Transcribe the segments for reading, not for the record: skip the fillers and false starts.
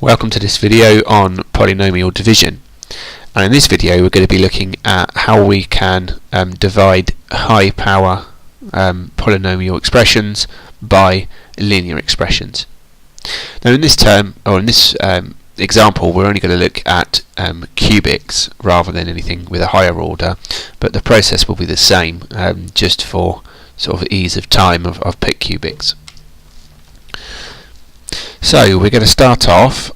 Welcome to this video on polynomial division, and in this video we're going to be looking at how we can divide high power polynomial expressions by linear expressions. Now in this example we're only going to look at cubics rather than anything with a higher order, but the process will be the same, just for sort of ease of time. I've picked cubics. So we're going to start off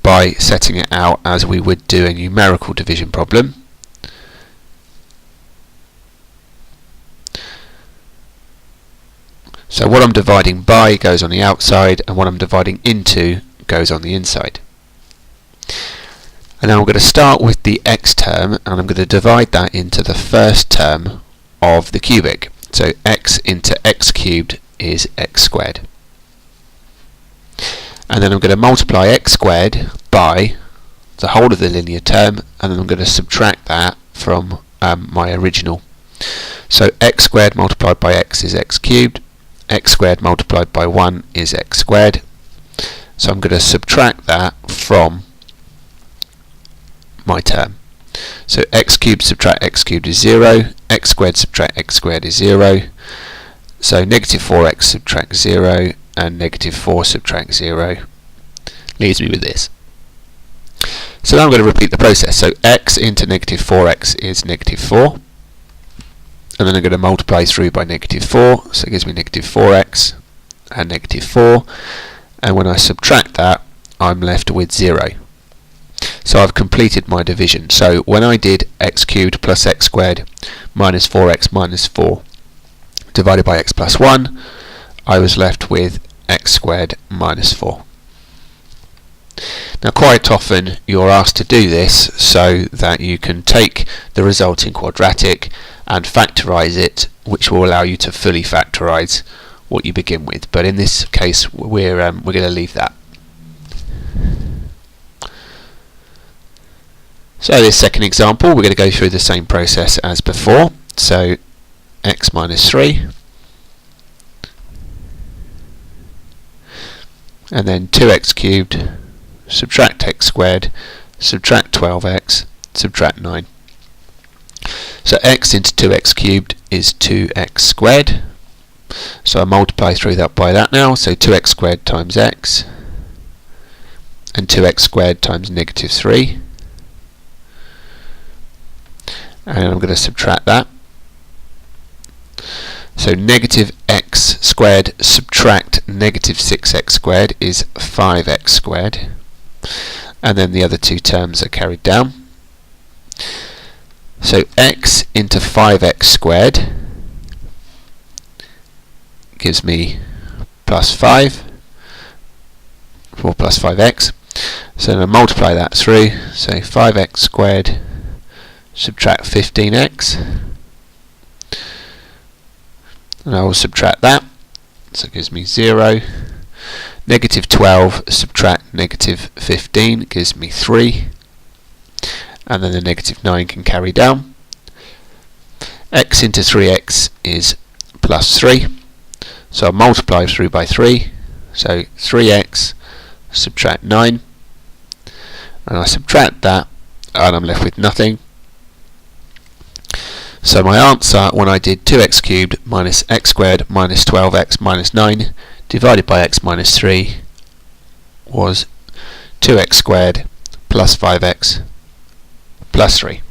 by setting it out as we would do a numerical division problem. So what I'm dividing by goes on the outside, and what I'm dividing into goes on the inside. And now I'm going to start with the x term, and I'm going to divide that into the first term of the cubic. So x into x cubed is x squared. And then I'm going to multiply x squared by the whole of the linear term, and then I'm going to subtract that from my original. So x squared multiplied by x is x cubed, x squared multiplied by 1 is x squared. So I'm going to subtract that from my term. So x cubed subtract x cubed is 0, x squared subtract x squared is 0. So negative 4x subtract 0, and negative 4 subtract 0 leaves me with this. So now I'm going to repeat the process. So x into negative 4x is negative 4, and then I'm going to multiply through by negative 4, so it gives me negative 4x and negative 4, and when I subtract that I'm left with 0. So I've completed my division. So when I did x cubed plus x squared minus 4x minus 4 divided by x plus 1, I was left with x squared minus 4. Now quite often you're asked to do this so that you can take the resulting quadratic and factorise it, which will allow you to fully factorise what you begin with, but in this case we're going to leave that. So this second example we're going to go through the same process as before. So x minus 3, and then 2x cubed, subtract x squared, subtract 12x, subtract 9. So x into 2x cubed is 2x squared. So I multiply through that by that now. So 2x squared times x, and 2x squared times negative 3. And I'm going to subtract that. So negative x squared subtract negative 6x squared is 5x squared, and then the other two terms are carried down. So x into 5x squared gives me plus 5, or plus 5x. So then I multiply that through, so 5x squared subtract 15x, and I will subtract that, so it gives me 0. Negative 12 subtract negative 15 gives me 3, and then the negative 9 can carry down. X into 3x is plus 3, so I'll multiply through by 3, so 3x subtract 9, and I subtract that, and I'm left with nothing. So my answer when I did 2x cubed minus x squared minus 12x minus 9 divided by x minus 3 was 2x squared plus 5x plus 3.